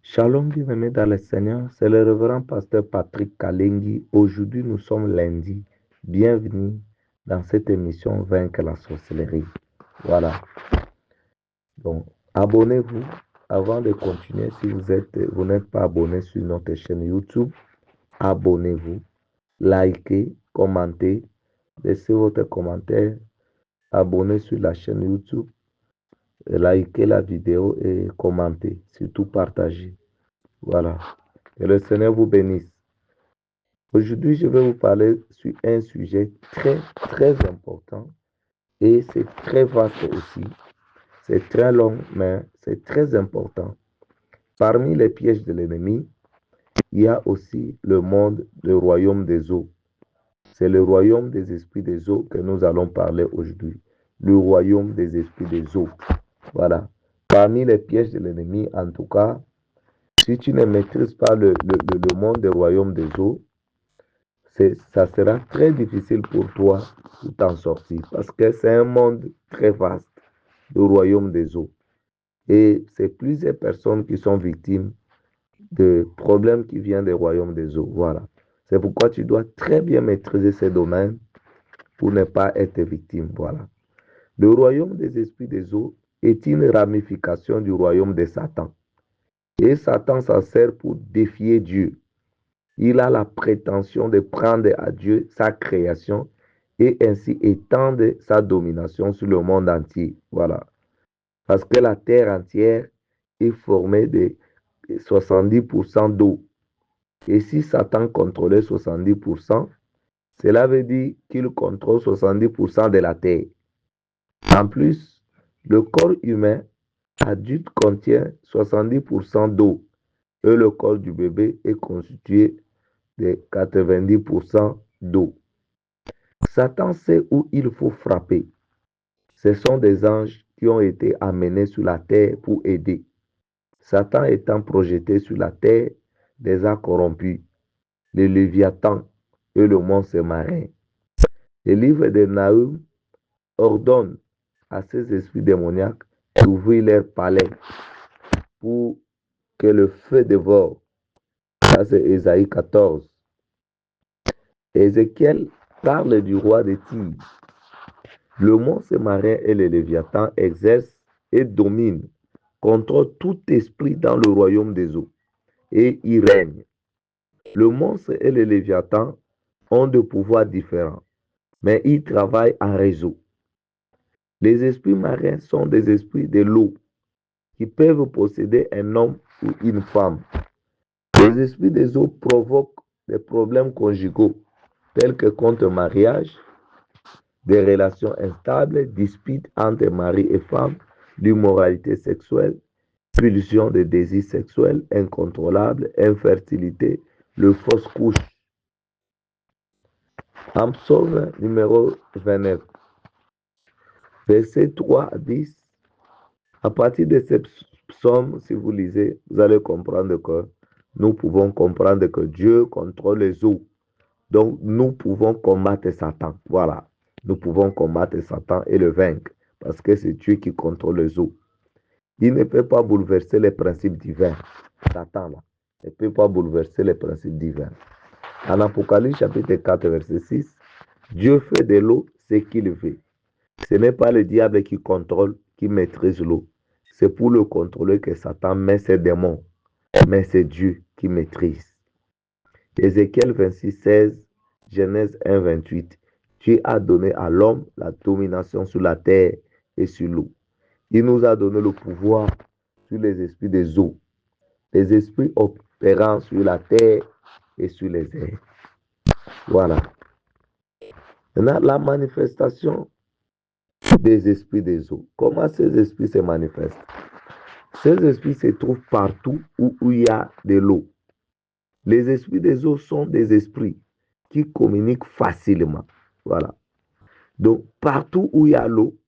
Shalom, bien-aimés dans le Seigneur, c'est le révérend pasteur Patrick Kalengi. Aujourd'hui, nous sommes lundi. Bienvenue dans cette émission Vaincre la sorcellerie. Voilà. Donc, abonnez-vous avant de continuer. Si vous n'êtes pas abonné sur notre chaîne YouTube, abonnez-vous, likez, commentez, laissez votre commentaire, abonnez sur la chaîne YouTube, likez la vidéo et commentez, surtout partagez. Voilà. Que le Seigneur vous bénisse. Aujourd'hui, je vais vous parler sur un sujet très, très important et c'est très vaste aussi. C'est très long, mais c'est très important. Parmi les pièges de l'ennemi, il y a aussi le monde, le royaume des eaux. C'est le royaume des esprits des eaux que nous allons parler aujourd'hui. Le royaume des esprits des eaux. Voilà. Parmi les pièges de l'ennemi, en tout cas, si tu ne maîtrises pas le monde des royaumes des eaux, ça sera très difficile pour toi de t'en sortir parce que c'est un monde très vaste, le royaume des eaux. Et c'est plusieurs personnes qui sont victimes de problèmes qui viennent des royaumes des eaux. Voilà. C'est pourquoi tu dois très bien maîtriser ces domaines pour ne pas être victime. Voilà. Le royaume des esprits des eaux est une ramification du royaume de Satan. Et Satan s'en sert pour défier Dieu. Il a la prétention de prendre à Dieu sa création et ainsi étendre sa domination sur le monde entier. Voilà. Parce que la terre entière est formée de 70% d'eau. Et si Satan contrôlait 70%, cela veut dire qu'il contrôle 70% de la terre. En plus, le corps humain adulte contient 70% d'eau et le corps du bébé est constitué de 90% d'eau. Satan sait où il faut frapper. Ce sont des anges qui ont été amenés sur la terre pour aider. Satan étant projeté sur la terre, les a corrompus, les Léviathans et le monstre marin. Le livre de Nahum ordonne à ces esprits démoniaques d'ouvrir leur palais pour que le feu dévore. Ça, c'est Ésaïe 14. Ézéchiel parle du roi de Tyr. Le monstre marin et le Léviathan exercent et dominent, contrôlent tout esprit dans le royaume des eaux et y règnent. Le monstre et le Léviathan ont des pouvoirs différents, mais ils travaillent en réseau. Les esprits marins sont des esprits de l'eau qui peuvent posséder un homme ou une femme. Les esprits des eaux provoquent des problèmes conjugaux tels que contre mariage, des relations instables, disputes entre mari et femme, l'immoralité sexuelle, pulsion de désirs sexuels incontrôlables, infertilité, le fausse couche. En psaume numéro 29, versets 3 à 10, à partir de ce psaume, si vous lisez, vous allez comprendre que nous pouvons comprendre que Dieu contrôle les eaux. Donc, nous pouvons combattre Satan. Voilà. Nous pouvons combattre Satan et le vaincre parce que c'est Dieu qui contrôle les eaux. Il ne peut pas bouleverser les principes divins. Satan, là, ne peut pas bouleverser les principes divins. En Apocalypse chapitre 4, verset 6, Dieu fait de l'eau ce qu'il veut. Ce n'est pas le diable qui contrôle, qui maîtrise l'eau. C'est pour le contrôler que Satan met ses démons. Mais c'est Dieu qui maîtrise. Ézéchiel 26, 16, Genèse 1, 28. Dieu a donné à l'homme la domination sur la terre et sur l'eau. Il nous a donné le pouvoir sur les esprits des eaux, les esprits opérant sur la terre et sur les airs. Voilà. Maintenant, la manifestation des esprits des eaux. Comment ces esprits se manifestent? Ces esprits se trouvent partout où il y a de l'eau. Les esprits des eaux sont des esprits qui communiquent facilement. Voilà. Donc, partout où il y a l'eau,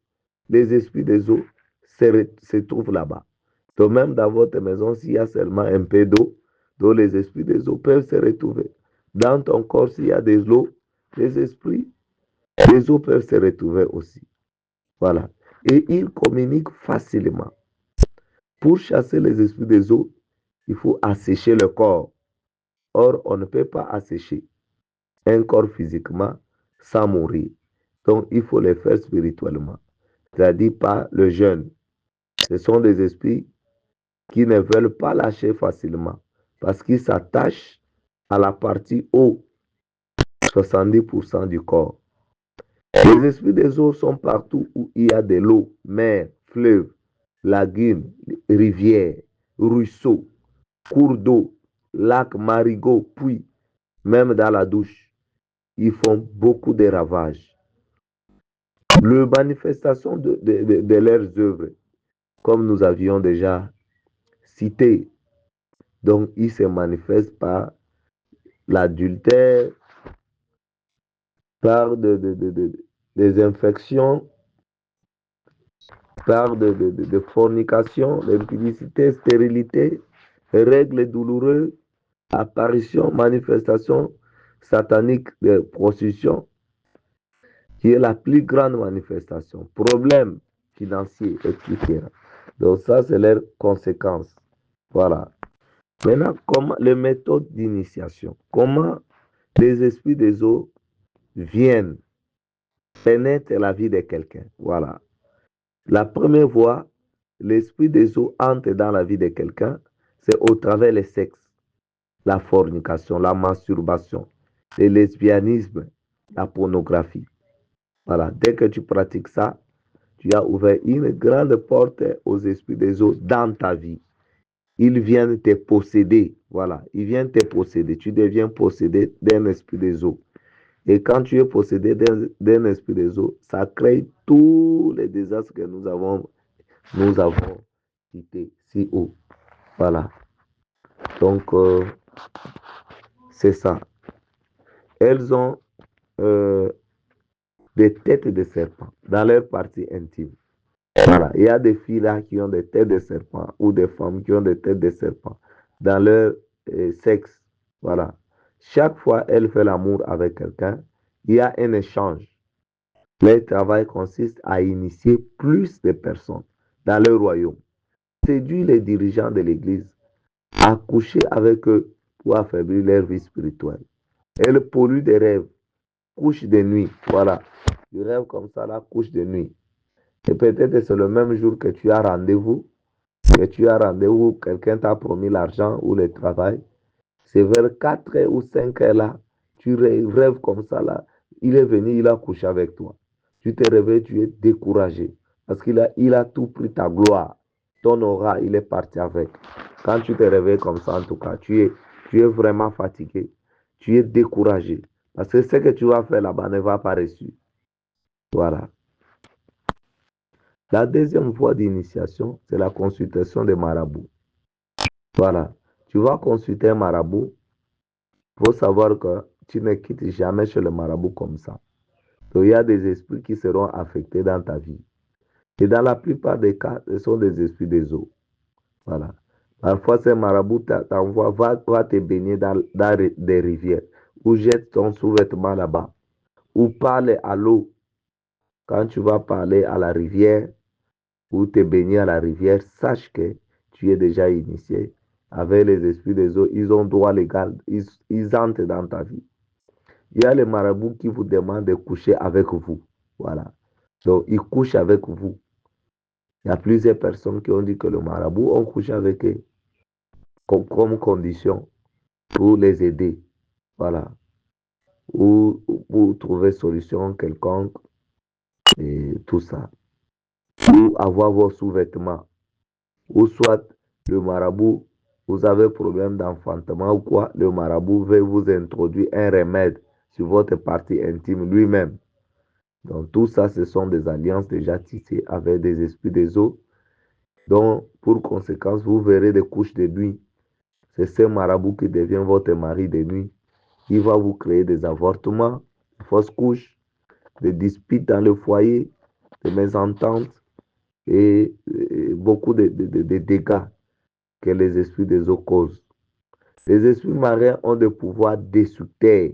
les esprits des eaux se trouvent là-bas. Donc, même dans votre maison, s'il y a seulement un peu d'eau, donc les esprits des eaux peuvent se retrouver. Dans ton corps, s'il y a des eaux, les esprits des eaux peuvent se retrouver aussi. Voilà. Et ils communiquent facilement. Pour chasser les esprits des eaux, il faut assécher le corps. Or, on ne peut pas assécher un corps physiquement sans mourir. Donc, il faut les faire spirituellement. C'est-à-dire par le jeûne. Ce sont des esprits qui ne veulent pas lâcher facilement parce qu'ils s'attachent à la partie haut, 70% du corps. Les esprits des eaux sont partout où il y a de l'eau, mer, fleuves, lagunes, rivières, ruisseaux, cours d'eau, lacs, marigots, puits, même dans la douche. Ils font beaucoup de ravages. La manifestation de leurs œuvres, comme nous avions déjà cité, donc ils se manifestent par l'adultère, par des infections, par de fornication, d'impudicité, stérilité, règles douloureuses, apparition, manifestation satanique de prostitution, qui est la plus grande manifestation. Problème financier, etc. Donc ça, c'est leurs conséquences. Voilà. Maintenant, comment les méthodes d'initiation, comment les esprits des eaux viennent pénétrer la vie de quelqu'un. Voilà. La première voie, l'esprit des eaux entre dans la vie de quelqu'un, c'est au travers le sexe, la fornication, la masturbation, le lesbianisme, la pornographie. Voilà. Dès que tu pratiques ça, tu as ouvert une grande porte aux esprits des eaux dans ta vie. Ils viennent te posséder. Voilà. Ils viennent te posséder. Tu deviens possédé d'un esprit des eaux. Et quand tu es possédé d'un esprit des eaux, ça crée tous les désastres que nous avons cités si haut. Voilà. Donc, c'est ça. Elles ont euh, des têtes de serpent dans leur partie intime. Voilà. Il y a des filles là qui ont des têtes de serpent ou des femmes qui ont des têtes de serpent dans leur sexe. Voilà. Chaque fois elle fait l'amour avec quelqu'un, il y a un échange. Leur travail consiste à initier plus de personnes dans leur royaume, séduire les dirigeants de l'Église, à coucher avec eux pour affaiblir leur vie spirituelle. Elle pollue des rêves, couche de nuit. Voilà. Tu rêves comme ça, la couche de nuit. Et peut-être que c'est le même jour que quelqu'un t'a promis l'argent ou le travail. C'est vers 4 heures ou 5 heures là, tu rêves comme ça là. Il est venu, il a couché avec toi. Tu te réveilles, tu es découragé. Parce qu'il a tout pris ta gloire. Ton aura, il est parti avec. Quand tu te réveilles comme ça, en tout cas, tu es vraiment fatigué. Tu es découragé. Parce que ce que tu vas faire là-bas ne va pas réussir. Voilà. La deuxième voie d'initiation, c'est la consultation des marabouts. Voilà. Tu vas consulter un marabout. Il faut savoir que tu ne quittes jamais chez le marabout comme ça. Donc, il y a des esprits qui seront affectés dans ta vie. Et dans la plupart des cas, ce sont des esprits des eaux. Voilà. Parfois, ces marabouts t'envoient, va te baigner dans des rivières, ou jette ton sous-vêtement là-bas, ou parle à l'eau. Quand tu vas parler à la rivière, ou te baigner à la rivière, sache que tu es déjà initié. Avec les esprits des eaux, ils ont droit légal, ils entrent dans ta vie. Il y a les marabouts qui vous demandent de coucher avec vous. Voilà. Donc, ils couchent avec vous. Il y a plusieurs personnes qui ont dit que le marabout, on couche avec eux comme condition pour les aider. Voilà. Ou pour trouver solution quelconque et tout ça. Ou avoir vos sous-vêtements. Ou soit le marabout, vous avez problème d'enfantement ou quoi, le marabout veut vous introduire un remède sur votre partie intime lui-même. Donc tout ça, ce sont des alliances déjà tissées avec des esprits des eaux. Donc pour conséquence, vous verrez des couches de nuit. C'est ce marabout qui devient votre mari de nuit. Il va vous créer des avortements, des fausses couches, des disputes dans le foyer, des mésententes et beaucoup de dégâts que les esprits des eaux causent. Les esprits marins ont des pouvoirs destructeurs.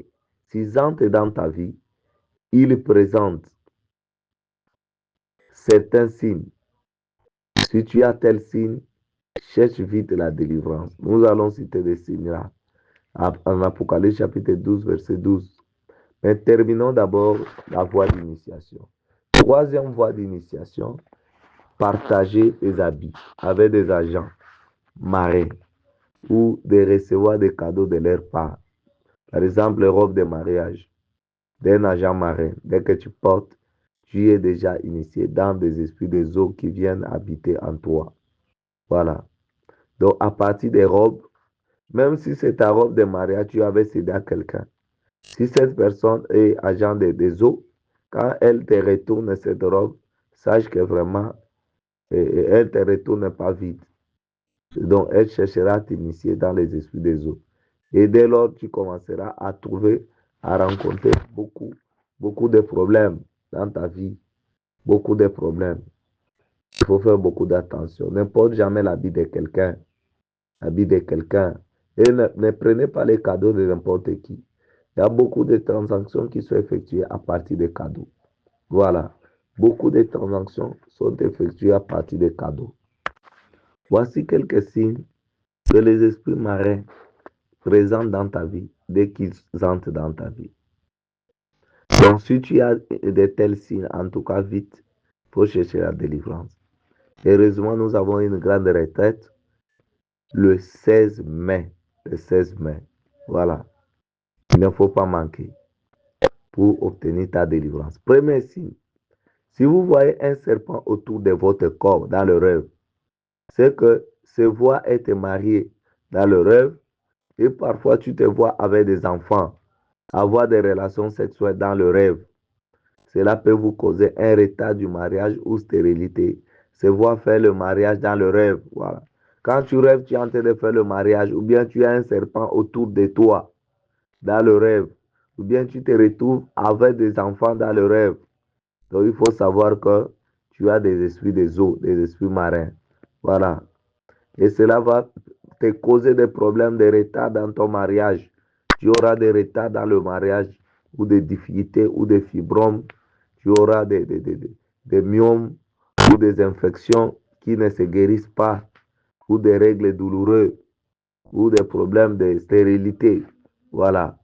S'ils entrent dans ta vie, ils présentent certains signes. Si tu as tel signe, Cherche vite la délivrance. Nous allons citer des signes là. En Apocalypse chapitre 12, verset 12. Mais terminons d'abord la voie d'initiation. Troisième voie d'initiation, partager des habits avec des agents marins ou de recevoir des cadeaux de leur part. Par exemple, les robes de mariage d'un agent marin. Dès que tu portes, tu es déjà initié dans des esprits des eaux qui viennent habiter en toi. Voilà. Donc, à partir des robes, même si c'est ta robe de mariage, tu avais cédé à quelqu'un. Si cette personne est agent des eaux, quand elle te retourne cette robe, sache que vraiment, elle te retourne pas vite. Donc, elle cherchera à t'initier dans les esprits des eaux. Et dès lors, tu commenceras à trouver, à rencontrer beaucoup de problèmes dans ta vie. Beaucoup de problèmes. Il faut faire beaucoup d'attention. N'importe jamais l'habit de quelqu'un. L'habit de quelqu'un. Et ne prenez pas les cadeaux de n'importe qui. Il y a beaucoup de transactions qui sont effectuées à partir des cadeaux. Voilà. Beaucoup de transactions sont effectuées à partir des cadeaux. Voici quelques signes que les esprits marins présentent dans ta vie dès qu'ils entrent dans ta vie. Donc, si tu as de tels signes, en tout cas vite, il faut chercher la délivrance. Heureusement, nous avons une grande retraite le 16 mai. Le 16 mai. Voilà. Il ne faut pas manquer pour obtenir ta délivrance. Premier signe. Si vous voyez un serpent autour de votre corps dans le rêve, c'est que se voit être marié dans le rêve et parfois tu te vois avec des enfants, avoir des relations sexuelles dans le rêve. Cela peut vous causer un retard du mariage ou stérilité. Se voir faire le mariage dans le rêve. Voilà. Quand tu rêves, tu es en train de faire le mariage ou bien tu as un serpent autour de toi dans le rêve ou bien tu te retrouves avec des enfants dans le rêve. Donc, il faut savoir que tu as des esprits des eaux, des esprits marins. Voilà. Et cela va te causer des problèmes de retard dans ton mariage. Tu auras des retards dans le mariage ou des difficultés ou des fibromes. Tu auras des myomes ou des infections qui ne se guérissent pas ou des règles douloureuses ou des problèmes de stérilité. Voilà.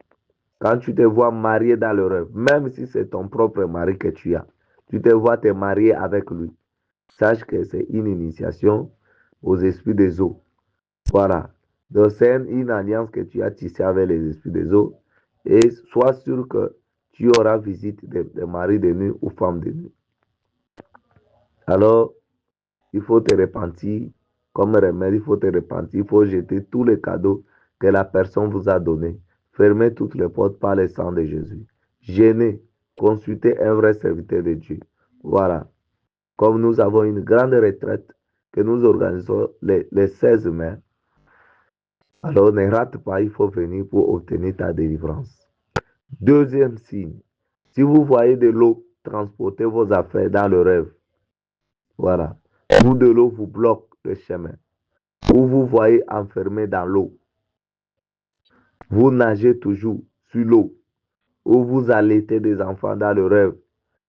Quand tu te vois marié dans le rêve, même si c'est ton propre mari que tu as, tu te vois te marier avec lui. Sache que c'est une initiation aux esprits des eaux. Voilà. Donc, c'est une alliance que tu as tissée avec les esprits des eaux. Et sois sûr que tu auras visite de maris de nuit ou femmes de nuit. Alors, il faut te repentir. Comme remède, il faut te repentir. Il faut jeter tous les cadeaux que la personne vous a donnés. Fermez toutes les portes par le sang de Jésus. Jeûnez. Consultez un vrai serviteur de Dieu. Voilà. Comme nous avons une grande retraite que nous organisons les 16 mai, alors ne rate pas, il faut venir pour obtenir ta délivrance. Deuxième signe, si vous voyez de l'eau transporter vos affaires dans le rêve, voilà, ou de l'eau vous bloque le chemin, ou vous voyez enfermé dans l'eau, vous nagez toujours sur l'eau, ou vous allaitez des enfants dans le rêve,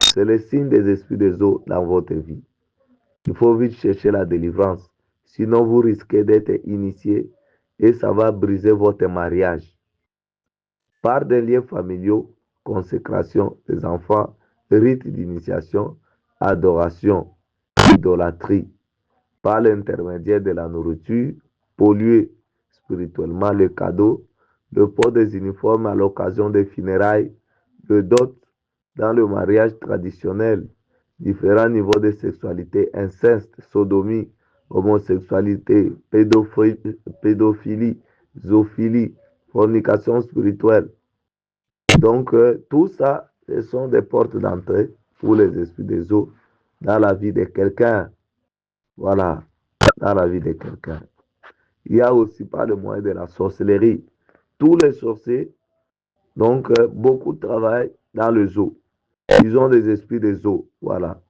c'est le signe des esprits des eaux dans votre vie. Il faut vite chercher la délivrance, sinon vous risquez d'être initié et ça va briser votre mariage. Par des liens familiaux, consécration des enfants, rites d'initiation, adoration, idolâtrie, par l'intermédiaire de la nourriture, polluer spirituellement le cadeau, le port des uniformes à l'occasion des funérailles, le dot dans le mariage traditionnel, différents niveaux de sexualité, inceste, sodomie, homosexualité, pédophilie, zoophilie, fornication spirituelle. Donc, tout ça, ce sont des portes d'entrée pour les esprits des eaux dans la vie de quelqu'un. Voilà, dans la vie de quelqu'un. Il y a aussi par le moyen de la sorcellerie. Tous les sorciers, donc, beaucoup travaillent dans les eaux. Ils ont des esprits des eaux. Voilà.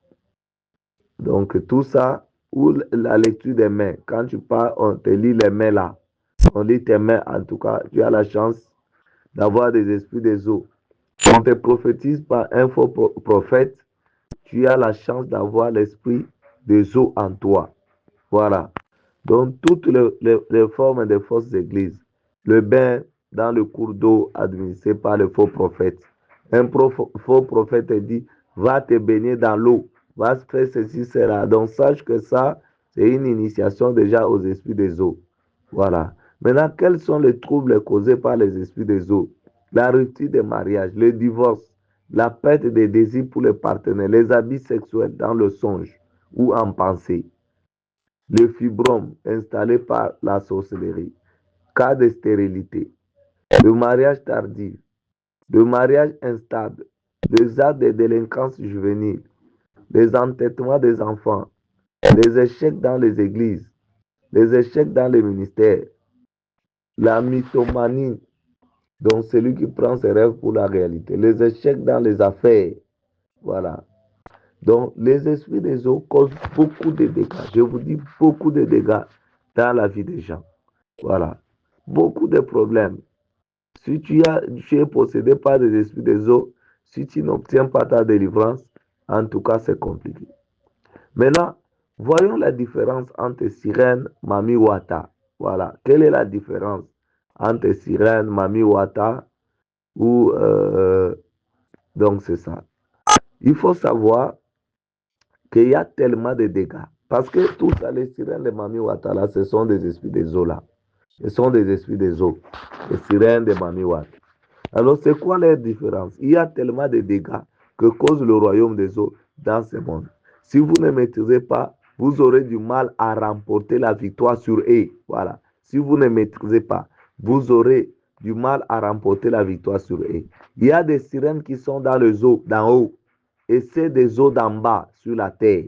Donc, tout ça, ou la lecture des mains. Quand tu parles, on te lit les mains là. On lit tes mains, en tout cas, tu as la chance d'avoir des esprits des eaux. On te prophétise par un faux prophète, tu as la chance d'avoir l'esprit des eaux en toi. Voilà. Donc, toutes les formes des fausses églises, le bain dans le cours d'eau administré par le faux prophète. Un faux prophète te dit, va te baigner dans l'eau, va faire ceci, cela. Donc, sache que ça, c'est une initiation déjà aux esprits des eaux. Voilà. Maintenant, quels sont les troubles causés par les esprits des eaux? La rupture des mariages, le divorce, la perte des désirs pour les partenaires, les habits sexuels dans le songe ou en pensée, le fibrome installé par la sorcellerie, cas de stérilité, le mariage tardif, le mariage instable, les actes de délinquance juvénile, les entêtements des enfants, les échecs dans les églises, les échecs dans les ministères, la mythomanie, donc celui qui prend ses rêves pour la réalité, les échecs dans les affaires, voilà. Donc, les esprits des eaux causent beaucoup de dégâts. Je vous dis beaucoup de dégâts dans la vie des gens. Voilà. Beaucoup de problèmes. Si tu es possédé par des esprits des eaux, si tu n'obtiens pas ta délivrance, en tout cas, c'est compliqué. Maintenant, voyons la différence entre sirène, mami wata. Voilà. Quelle est la différence entre sirène, mami wata ou donc c'est ça. Il faut savoir qu'il y a tellement de dégâts. Parce que tout ça, les sirènes, les mami wata, là, ce sont des esprits des eaux, là. Ce sont des esprits des eaux. Les sirènes, des mami wata. Alors, c'est quoi leur différence? Il y a tellement de dégâts que cause le royaume des eaux dans ce monde. Si vous ne maîtrisez pas, vous aurez du mal à remporter la victoire sur eux. Voilà. Si vous ne maîtrisez pas, vous aurez du mal à remporter la victoire sur eux. Il y a des sirènes qui sont dans les eaux d'en haut et c'est des eaux d'en bas sur la terre.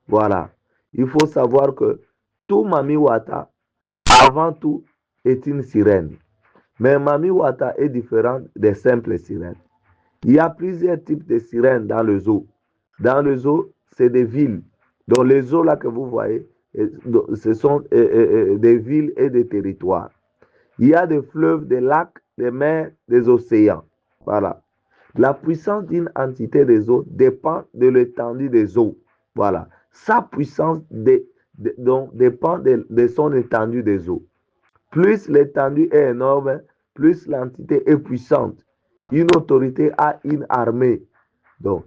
Voilà. Il faut savoir que tout Mami Wata, avant tout, est une sirène. Mais Mami Wata est différente des simples sirènes. Il y a plusieurs types de sirènes dans le zoo. Dans le zoo, c'est des villes. Donc les zoos là que vous voyez, ce sont des villes et des territoires. Il y a des fleuves, des lacs, des mers, des océans. Voilà. La puissance d'une entité des eaux dépend de l'étendue des eaux. Voilà. Sa puissance donc, dépend de son étendue des eaux. Plus l'étendue est énorme, plus l'entité est puissante. Une autorité a une armée, donc,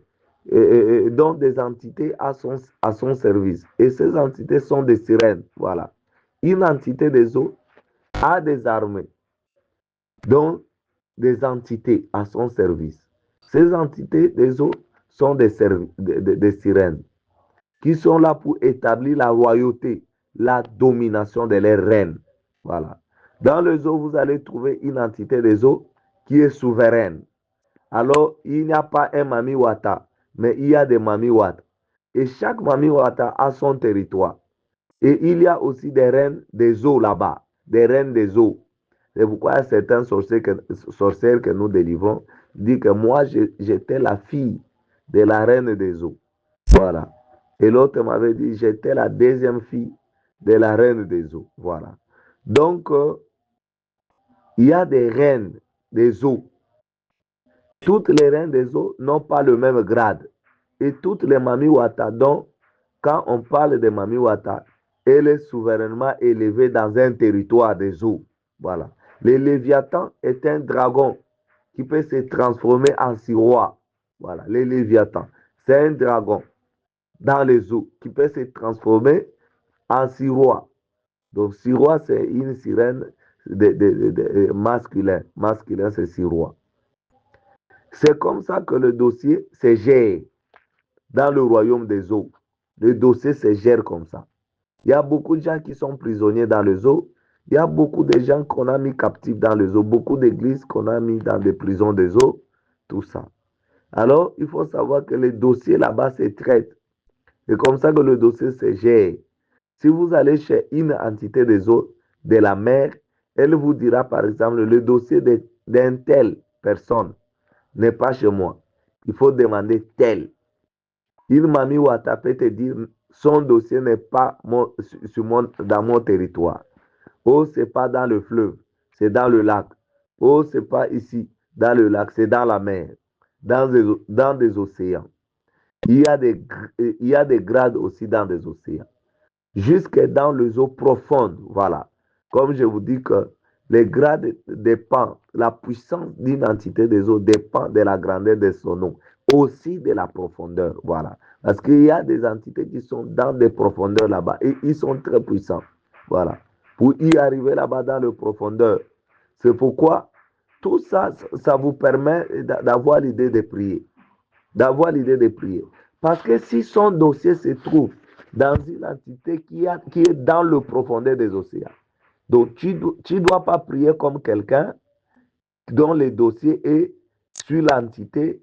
dont des entités à son service. Et ces entités sont des sirènes. Voilà. Une entité des eaux a des armées, dont des entités à son service. Ces entités des eaux sont des sirènes qui sont là pour établir la royauté, la domination de leurs reines. Voilà. Dans les eaux, vous allez trouver une entité des eaux qui est souveraine. Alors, il n'y a pas un Mami Wata, mais il y a des Mami Wata. Et chaque Mami Wata a son territoire. Et il y a aussi des reines des eaux là-bas, des reines des eaux. C'est pourquoi certains sorcières que nous délivrons disent que moi, j'étais la fille de la reine des eaux. Voilà. Et l'autre m'avait dit, j'étais la deuxième fille de la reine des eaux. Voilà. Donc, il y a des reines des eaux. Toutes les reines des eaux n'ont pas le même grade. Et toutes les Mami Wata, donc, quand on parle de Mami Wata, elle est souverainement élevée dans un territoire des eaux. Voilà. Le Léviathan est un dragon qui peut se transformer en sirois. Voilà, le Léviathan. C'est un dragon dans les eaux qui peut se transformer en sirois. Donc, sirois, c'est une sirène masculin. Masculin, c'est sirois. C'est comme ça que le dossier se gère dans le royaume des eaux. Le dossier se gère comme ça. Il y a beaucoup de gens qui sont prisonniers dans les eaux. Il y a beaucoup de gens qu'on a mis captifs dans les eaux. Beaucoup d'églises qu'on a mis dans des prisons des eaux. Tout ça. Alors, il faut savoir que les dossiers là-bas se traitent. C'est comme ça que le dossier se gère. Si vous allez chez une entité des eaux de la mer, elle vous dira par exemple le dossier d'une telle personne n'est pas chez moi. Il faut demander tel. Une mamie Wata peut te dire son dossier n'est pas dans mon territoire. Oh, c'est pas dans le fleuve, c'est dans le lac. Oh, c'est pas ici, dans le lac, c'est dans la mer, dans des océans. Il y a des grades aussi dans des océans. jusque dans les eaux profondes. Voilà. Comme je vous dis que les grades dépendent, la puissance d'une entité des eaux dépend de la grandeur de son eau, aussi de la profondeur. Voilà. Parce qu'il y a des entités qui sont dans des profondeurs là-bas et ils sont très puissants. Voilà. Pour y arriver là-bas dans les profondeurs. C'est pourquoi tout ça, ça vous permet d'avoir l'idée de prier. D'avoir l'idée de prier. Parce que si son dossier se trouve dans une entité qui est dans le profondeur des océans, donc tu ne dois pas prier comme quelqu'un dont le dossier est sur l'entité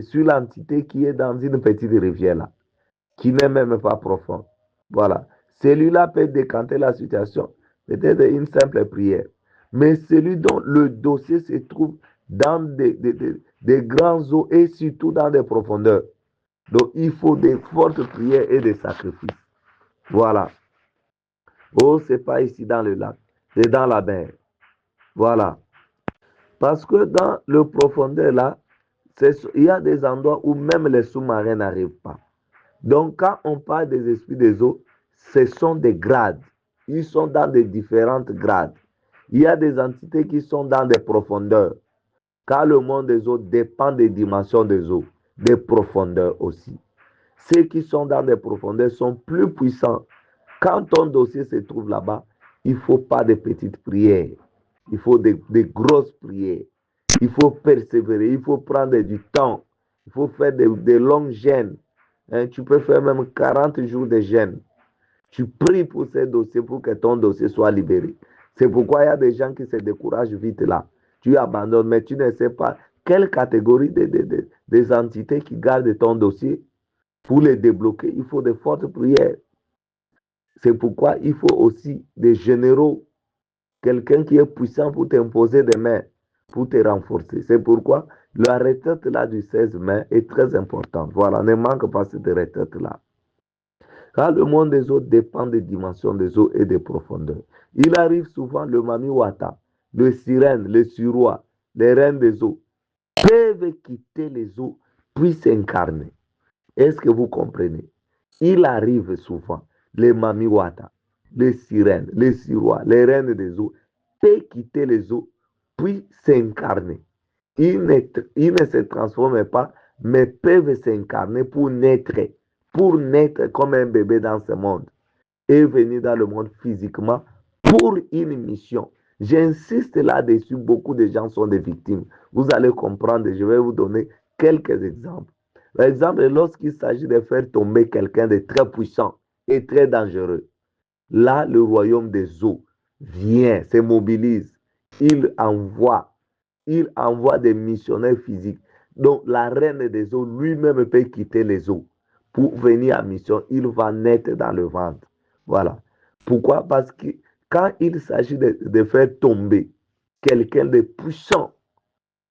sur l'entité qui est dans une petite rivière là, qui n'est même pas profonde. Voilà. Celui-là peut décanter la situation, peut-être une simple prière. Mais celui dont le dossier se trouve dans des grands eaux et surtout dans des profondeurs. Donc, il faut des fortes prières et des sacrifices. Voilà. Oh, c'est pas ici dans le lac, c'est dans la mer. Voilà. Parce que dans le profondeur là, il y a des endroits où même les sous-marins n'arrivent pas. Donc, quand on parle des esprits des eaux, ce sont des grades. Ils sont dans des différentes grades. Il y a des entités qui sont dans des profondeurs, car le monde des eaux dépend des dimensions des eaux, des profondeurs aussi. Ceux qui sont dans des profondeurs sont plus puissants. Quand ton dossier se trouve là-bas, il ne faut pas de petites prières. Il faut des grosses prières. Il faut persévérer. Il faut prendre du temps. Il faut faire des longues gênes. Hein, tu peux faire même 40 jours de gêne. Tu pries pour ces dossiers pour que ton dossier soit libéré. C'est pourquoi il y a des gens qui se découragent vite là. Tu abandonnes, mais tu ne sais pas quelle catégorie des entités qui gardent ton dossier. Pour les débloquer, il faut de fortes prières. C'est pourquoi il faut aussi des généraux, quelqu'un qui est puissant pour t'imposer des mains, pour te renforcer. C'est pourquoi la retraite là du 16 mai est très importante. Voilà, ne manque pas cette retraite là. Car le monde des eaux dépend des dimensions des eaux et des profondeurs. Il arrive souvent le Mami Wata, le sirène, le suroît, les reines des eaux peuvent quitter les eaux puis s'incarner. Est-ce que vous comprenez? Il arrive souvent, les mamiwata, les sirènes, les sirois, les reines des eaux, peuvent quitter les eaux, puis s'incarner. Ils ne se transforment pas, mais peuvent s'incarner pour naître comme un bébé dans ce monde et venir dans le monde physiquement pour une mission. J'insiste là-dessus, beaucoup de gens sont des victimes. Vous allez comprendre, je vais vous donner quelques exemples. Par exemple, lorsqu'il s'agit de faire tomber quelqu'un de très puissant et très dangereux, là, le royaume des eaux vient, se mobilise. Il envoie, il envoie des missionnaires physiques. Donc, la reine des eaux lui-même peut quitter les eaux pour venir en mission. Il va naître dans le ventre. Voilà. Pourquoi? Parce que quand il s'agit de faire tomber quelqu'un de puissant,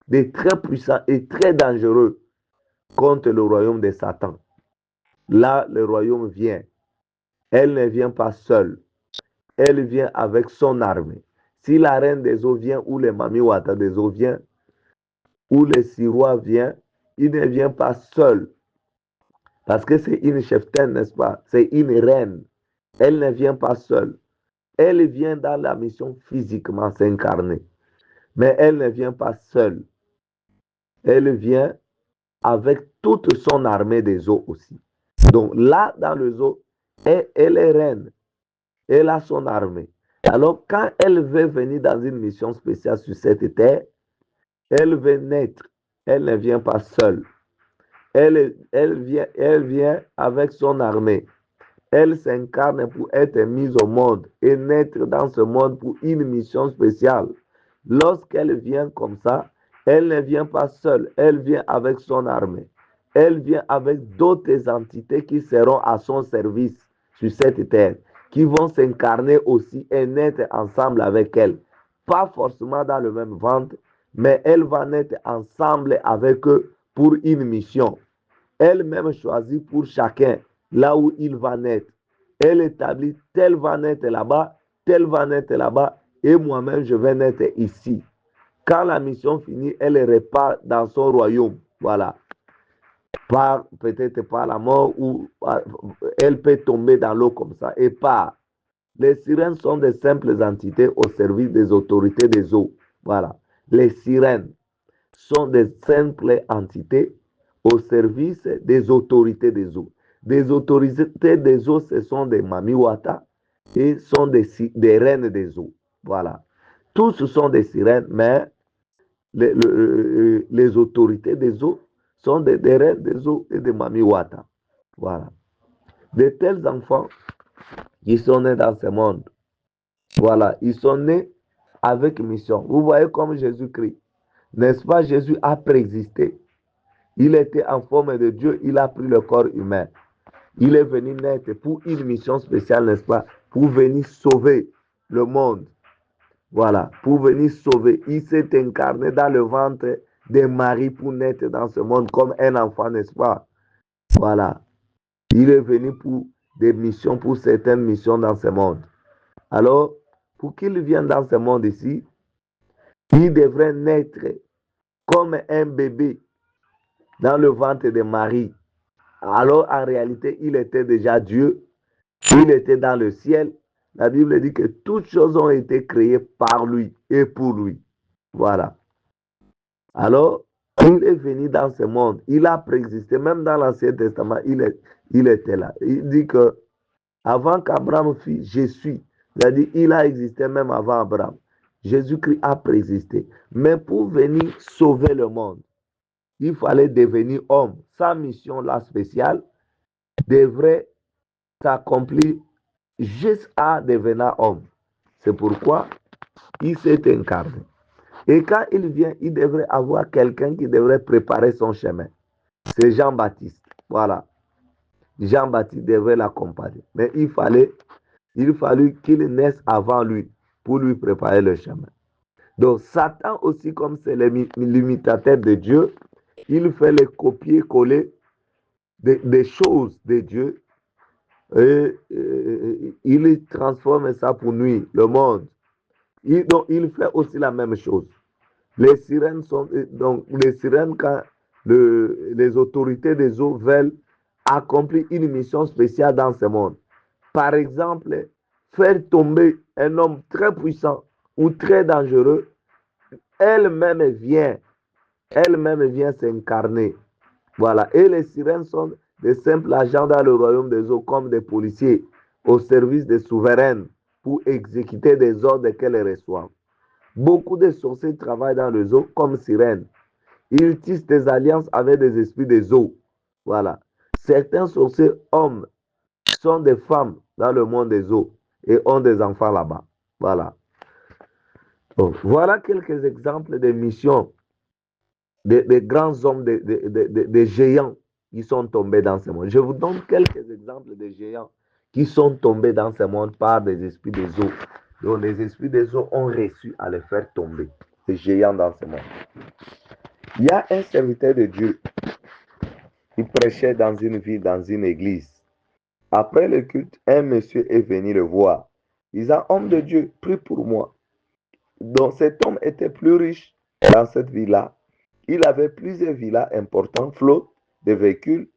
de très puissant et très dangereux contre le royaume de Satan, là, le royaume vient. Elle ne vient pas seule. Elle vient avec son armée. Si la reine des eaux vient, ou le mamiwata des eaux vient, ou le sirois vient, il ne vient pas seul. Parce que c'est une cheftaine, n'est-ce pas? C'est une reine. Elle ne vient pas seule. Elle vient dans la mission physiquement s'incarner. Mais elle ne vient pas seule. Elle vient avec toute son armée des eaux aussi. Donc là, dans les eaux, elle est reine. Elle a son armée. Alors, quand elle veut venir dans une mission spéciale sur cette terre, elle veut naître. Elle ne vient pas seule. Elle vient avec son armée. Elle s'incarne pour être mise au monde et naître dans ce monde pour une mission spéciale. Lorsqu'elle vient comme ça, elle ne vient pas seule, elle vient avec son armée. Elle vient avec d'autres entités qui seront à son service sur cette terre, qui vont s'incarner aussi et naître ensemble avec elle. Pas forcément dans le même ventre, mais elle va naître ensemble avec eux pour une mission. Elle-même choisit pour chacun là où il va naître. Elle établit, tel va naître là-bas, tel va naître là-bas, et moi-même, je vais naître ici. Quand la mission finit, elle repart dans son royaume. Voilà. peut-être par la mort ou elle peut tomber dans l'eau comme ça et part. Les sirènes sont des simples entités au service des autorités des eaux. Voilà. Les sirènes sont des simples entités au service des autorités des eaux. Des autorités des eaux, ce sont des mamiwata et sont des reines des eaux. Voilà. Tous sont des sirènes, mais les autorités des eaux sont des reines des eaux et des mamiwata. Voilà. De tels enfants qui sont nés dans ce monde, voilà, ils sont nés avec mission. Vous voyez comme Jésus-Christ, n'est-ce pas? Jésus a préexisté. Il était en forme de Dieu, il a pris le corps humain. Il est venu naître pour une mission spéciale, n'est-ce pas? Pour venir sauver le monde. Voilà, pour venir sauver. Il s'est incarné dans le ventre de Marie pour naître dans ce monde comme un enfant, n'est-ce pas? Voilà. Il est venu pour des missions, pour certaines missions dans ce monde. Alors, pour qu'il vienne dans ce monde ici, il devrait naître comme un bébé dans le ventre de Marie. Alors, en réalité, il était déjà Dieu. Il était dans le ciel. La Bible dit que toutes choses ont été créées par lui et pour lui. Voilà. Alors, il est venu dans ce monde. Il a préexisté. Même dans l'Ancien Testament, il était là. Il dit que avant qu'Abraham fît, je suis. C'est-à-dire, il a existé même avant Abraham. Jésus-Christ a préexisté. Mais pour venir sauver le monde, il fallait devenir homme. Sa mission là spéciale devrait s'accomplir juste en devenant homme. C'est pourquoi il s'est incarné. Et quand il vient, il devrait avoir quelqu'un qui devrait préparer son chemin. C'est Jean-Baptiste. Voilà. Jean-Baptiste devrait l'accompagner. Mais il fallut qu'il naisse avant lui pour lui préparer le chemin. Donc Satan aussi, comme c'est l'imitateur de Dieu, il fait le copier-coller des choses de Dieu et il transforme ça pour nuire le monde. Donc il fait aussi la même chose. Les sirènes sont donc les sirènes quand les autorités des eaux veulent accomplir une mission spéciale dans ce monde. Par exemple, faire tomber un homme très puissant ou très dangereux, elle-même vient s'incarner. Voilà. Et les sirènes sont des simples agents dans le royaume des eaux comme des policiers au service des souveraines pour exécuter des ordres qu'elles reçoivent. Beaucoup de sorciers travaillent dans les eaux comme sirènes. Ils tissent des alliances avec des esprits des eaux. Voilà. Certains sorciers hommes sont des femmes dans le monde des eaux et ont des enfants là-bas. Voilà. Donc, voilà quelques exemples de missions des grands hommes, des géants qui sont tombés dans ce monde. Je vous donne quelques exemples de géants qui sont tombés dans ce monde par des esprits des eaux. Donc les esprits des eaux ont réussi à les faire tomber, ces géants dans ce monde. Il y a un serviteur de Dieu qui prêchait dans une ville, dans une église. Après le culte, un monsieur est venu le voir. Il dit, homme de Dieu, prie pour moi. Donc cet homme était plus riche dans cette ville-là. Il avait plusieurs villas importantes, flottes de véhicules.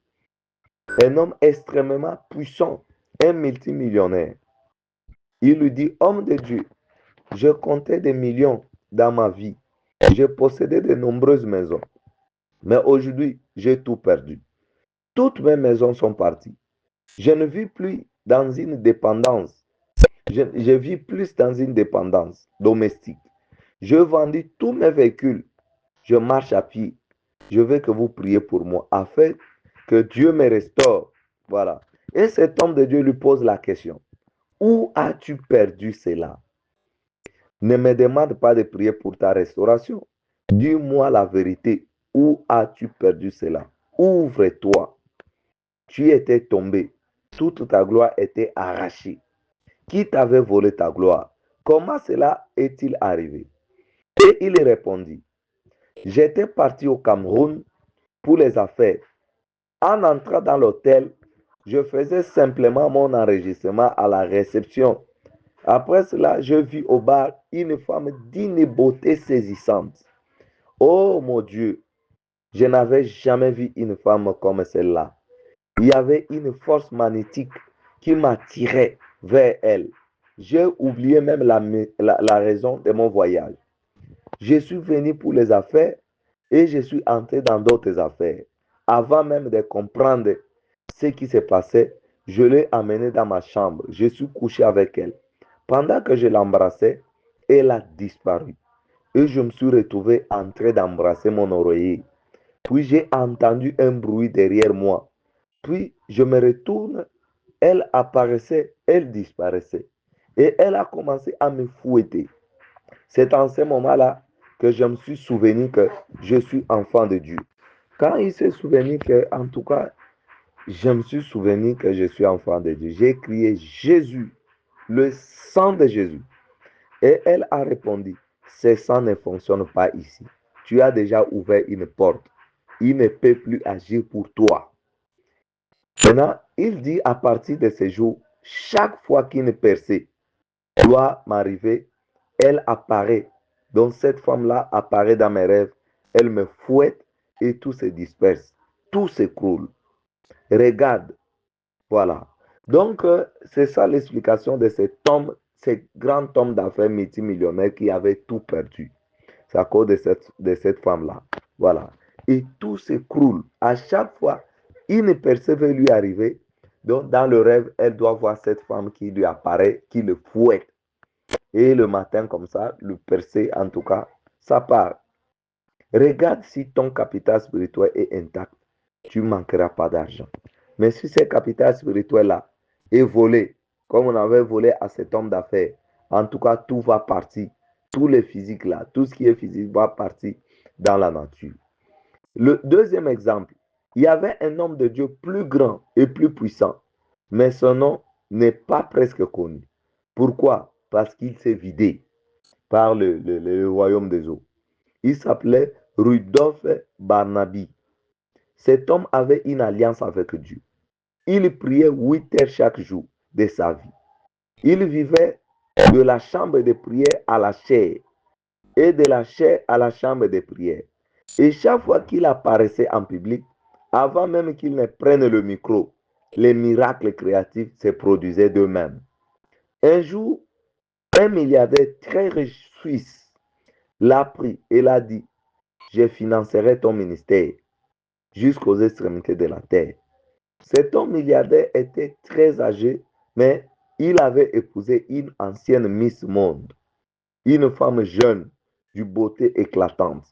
Un homme extrêmement puissant, un multimillionnaire. Il lui dit, homme de Dieu, je comptais des millions dans ma vie. Je possédais de nombreuses maisons. Mais aujourd'hui, j'ai tout perdu. Toutes mes maisons sont parties. Je ne vis plus dans une dépendance. Je vis plus dans une dépendance domestique. Je vendis tous mes véhicules. Je marche à pied. Je veux que vous priez pour moi afin que Dieu me restaure. Voilà. Et cet homme de Dieu lui pose la question. Où as-tu perdu cela? Ne me demande pas de prier pour ta restauration. Dis-moi la vérité. Où as-tu perdu cela? Ouvre-toi. Tu étais tombé. Toute ta gloire était arrachée. Qui t'avait volé ta gloire? Comment cela est-il arrivé? Et il répondit, j'étais parti au Cameroun pour les affaires. En entrant dans l'hôtel, je faisais simplement mon enregistrement à la réception. Après cela, je vis au bar une femme d'une beauté saisissante. Oh mon Dieu, Je n'avais jamais vu une femme comme celle-là. Il y avait une force magnétique qui m'attirait vers elle. J'ai oublié même la raison de mon voyage. Je suis venu pour les affaires et je suis entré dans d'autres affaires. Avant même de comprendre ce qui s'est passé, je l'ai amenée dans ma chambre. Je suis couché avec elle. Pendant que je l'embrassais, elle a disparu. Et je me suis retrouvé en train d'embrasser mon oreiller. Puis j'ai entendu un bruit derrière moi. Puis je me retourne, elle apparaissait, elle disparaissait. Et elle a commencé à me fouetter. C'est en ce moment-là que je me suis souvenu que je suis enfant de Dieu. Quand il s'est souvenu que, en tout cas, je me suis souvenu que je suis enfant de Dieu, j'ai crié Jésus, le sang de Jésus. Et elle a répondu, ce sang ne fonctionne pas ici. Tu as déjà ouvert une porte. Il ne peut plus agir pour toi. Maintenant, il dit à partir de ce jour, chaque fois qu'une percée doit m'arriver, elle apparaît. Donc cette femme-là apparaît dans mes rêves. Elle me fouette et tout se disperse. Tout s'écroule. Regarde. Voilà. Donc, c'est ça l'explication de cet homme, ce grand homme d'affaires multimillionnaire qui avait tout perdu. C'est à cause de cette femme-là. Voilà. Et tout s'écroule. À chaque fois, une percée veut lui arriver. Donc, dans le rêve, elle doit voir cette femme qui lui apparaît, qui le fouette. Et le matin, comme ça, le percée, en tout cas, ça part. Regarde si ton capital spirituel est intact, tu ne manqueras pas d'argent. Mais si ce capital spirituel-là est volé, comme on avait volé à cet homme d'affaires, en tout cas, tout va partir. Tout le physique là, tout ce qui est physique va partir dans la nature. Le deuxième exemple, il y avait un homme de Dieu plus grand et plus puissant, mais son nom n'est pas presque connu. Pourquoi? Parce qu'il s'est vidé par le royaume des eaux. Il s'appelait Rudolph Barnaby. Cet homme avait une alliance avec Dieu. Il priait 8 heures chaque jour de sa vie. Il vivait de la chambre de prière à la chair et de la chair à la chambre de prière. Et chaque fois qu'il apparaissait en public, avant même qu'il ne prenne le micro, les miracles créatifs se produisaient d'eux-mêmes. Un jour, un milliardaire très riche suisse l'a pris et l'a dit, je financerai ton ministère jusqu'aux extrémités de la terre. Cet homme milliardaire était très âgé, mais il avait épousé une ancienne Miss Monde, une femme jeune, d'une beauté éclatante.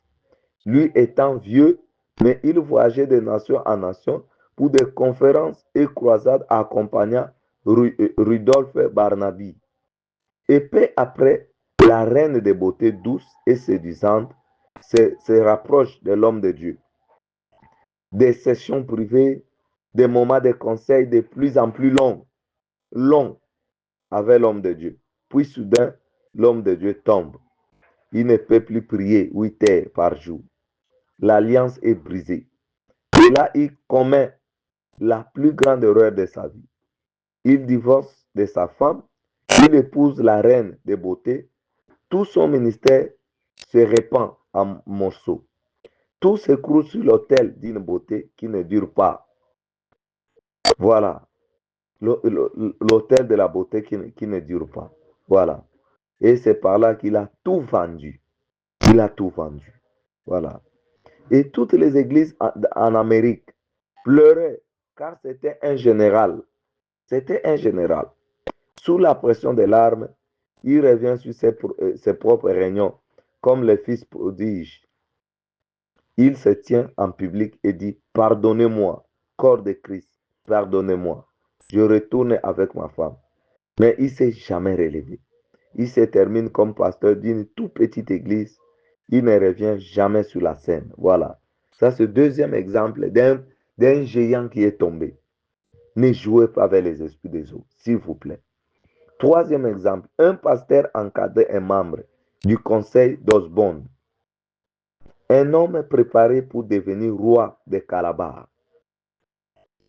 Lui étant vieux, mais il voyageait de nation en nation pour des conférences et croisades accompagnant Rudolph Barnaby. Et peu après, la reine de beauté douce et séduisante se rapproche de l'homme de Dieu. Des sessions privées, des moments de conseil de plus en plus longs avec l'homme de Dieu. Puis soudain, l'homme de Dieu tombe. Il ne peut plus prier 8 heures par jour. L'alliance est brisée. Et là, il commet la plus grande erreur de sa vie. Il divorce de sa femme, il épouse la reine de beauté, tout son ministère se répand en morceaux. Tout s'écroule sur l'autel d'une beauté qui ne dure pas. Voilà, l'autel de la beauté qui ne dure pas. Voilà. Et c'est par là qu'il a tout vendu. Il a tout vendu. Voilà. Et toutes les églises en Amérique pleuraient car c'était un général. C'était un général. Sous la pression des larmes, il revient sur ses propres réunions comme le fils prodige. Il se tient en public et dit, pardonnez-moi, corps de Christ, pardonnez-moi. Je retourne avec ma femme. Mais il ne s'est jamais relevé. Il se termine comme pasteur d'une toute petite église. Il ne revient jamais sur la scène. Voilà. Ça, c'est le deuxième exemple d'un géant qui est tombé. Ne jouez pas avec les esprits des eaux, s'il vous plaît. Troisième exemple, un pasteur encadrait un membre du conseil d'Osborne, un homme préparé pour devenir roi de Calabar.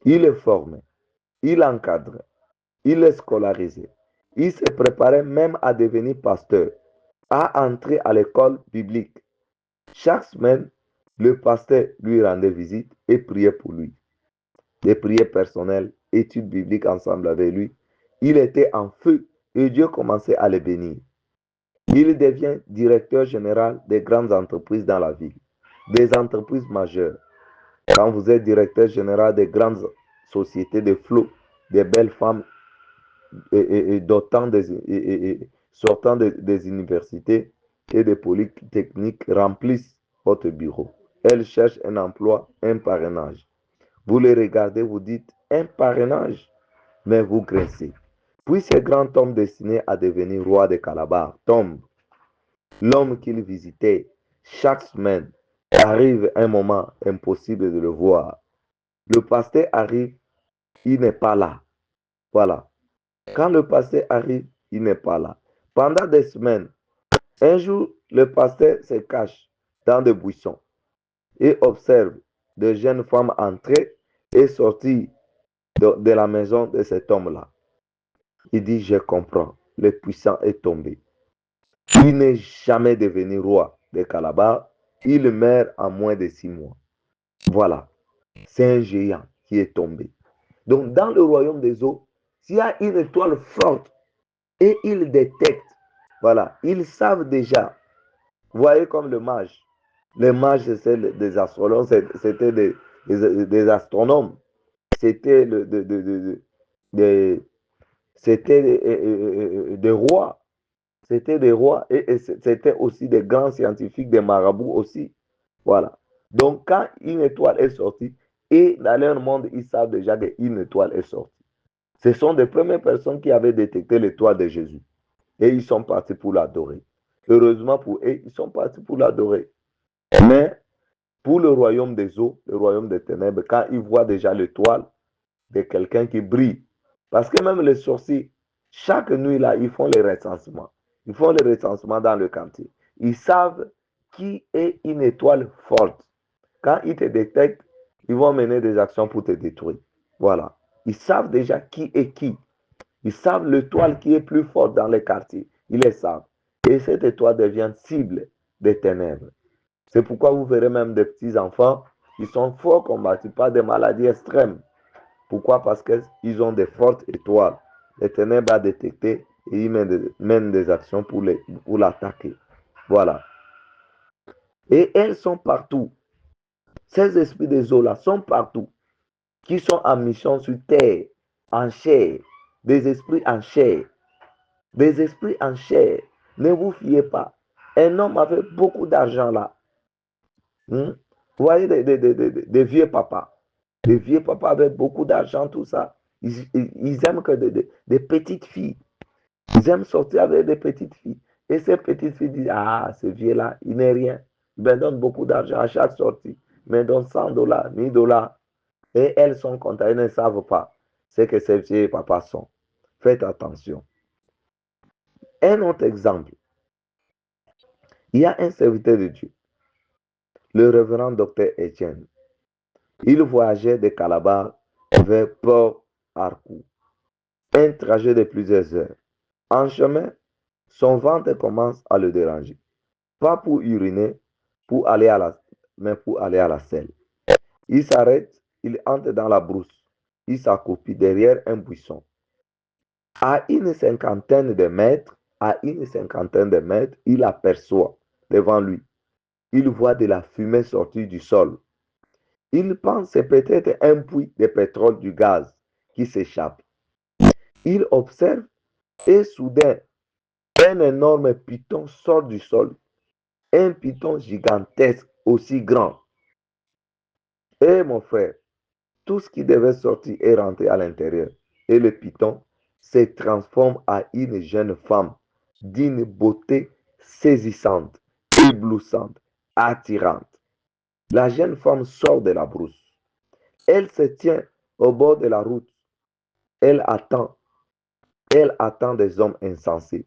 Il est formé, il encadre, il est scolarisé. Il se préparait même à devenir pasteur, à entrer à l'école biblique. Chaque semaine, Le pasteur lui rendait visite et priait pour lui. Des prières personnelles, études bibliques ensemble avec lui. Il était en feu et Dieu commençait à le bénir. Il devient directeur général des grandes entreprises dans la ville, des entreprises majeures. Quand vous êtes directeur général des grandes sociétés de flot, des belles femmes sortant des universités et des polytechniques remplissent votre bureau. Elles cherchent un emploi, un parrainage. Vous les regardez, vous dites un parrainage, mais vous grincez. Puis ce grand homme destiné à devenir roi de Calabar tombe. L'homme qu'il visitait chaque semaine arrive un moment impossible de le voir. Le pasteur arrive, il n'est pas là. Voilà. Quand le pasteur arrive, il n'est pas là. Pendant des semaines, un jour, le pasteur se cache dans des buissons et observe de jeunes femmes entrer et sortir de la maison de cet homme-là. Il dit, je comprends, le puissant est tombé. Il n'est jamais devenu roi de Calabar. Il meurt en moins de 6 mois. Voilà, c'est un géant qui est tombé. Donc, dans le royaume des eaux, s'il y a une étoile forte et ils détectent, voilà, ils savent déjà. Vous voyez comme le mage. Les mages, c'était des astrologues, c'était des astronomes. C'était c'était des rois. C'était des rois et c'était aussi des grands scientifiques, des marabouts aussi. Voilà. Donc, quand une étoile est sortie, et dans leur monde, ils savent déjà qu'une étoile est sortie. Ce sont des premières personnes qui avaient détecté l'étoile de Jésus. Et ils sont partis pour l'adorer. Heureusement pour eux, ils sont partis pour l'adorer. Mais pour le royaume des eaux, le royaume des ténèbres, quand ils voient déjà l'étoile de quelqu'un qui brille, parce que même les sorciers, chaque nuit là, ils font les recensements. Ils font les recensements dans le quartier. Ils savent qui est une étoile forte. Quand ils te détectent, ils vont mener des actions pour te détruire. Voilà. Ils savent déjà qui est qui. Ils savent l'étoile qui est plus forte dans les quartiers. Ils le savent. Et cette étoile devient cible des ténèbres. C'est pourquoi vous verrez même des petits enfants qui sont fort combattus par des maladies extrêmes. Pourquoi? Parce qu'ils ont des fortes étoiles. Les ténèbres à détecter et ils mènent des actions pour l'attaquer. Voilà. Et elles sont partout. Ces esprits des eaux-là sont partout. Qui sont en mission sur terre, en chair. Des esprits en chair. Des esprits en chair. Ne vous fiez pas. Un homme avec beaucoup d'argent là. Vous voyez des vieux papas. Des vieux papas avec beaucoup d'argent, tout ça. Ils aiment que des petites filles. Ils aiment sortir avec des petites filles. Et ces petites filles disent, ah, ce vieux-là, il n'est rien. Il me donne beaucoup d'argent à chaque sortie. Il me donne 100 dollars, 1000 dollars. Et elles sont contentes, elles ne savent pas ce que ces vieux papas sont. Faites attention. Un autre exemple. Il y a un serviteur de Dieu, le révérend docteur Etienne. Il voyageait de Calabar vers Port Harcourt. Un trajet de plusieurs heures. En chemin, son ventre commence à le déranger. Pas pour uriner, mais pour aller à la selle. Il s'arrête, il entre dans la brousse. Il s'accroupit derrière un buisson. À une cinquantaine de mètres, il aperçoit devant lui. Il voit de la fumée sortir du sol. Il pense que c'est peut-être un puits de pétrole du gaz qui s'échappe. Il observe et soudain, un énorme python sort du sol. Un python gigantesque, aussi grand. Et mon frère, tout ce qui devait sortir est rentré à l'intérieur. Et le python se transforme en une jeune femme d'une beauté saisissante, éblouissante, attirante. La jeune femme sort de la brousse. Elle se tient au bord de la route. Elle attend. Elle attend des hommes insensés.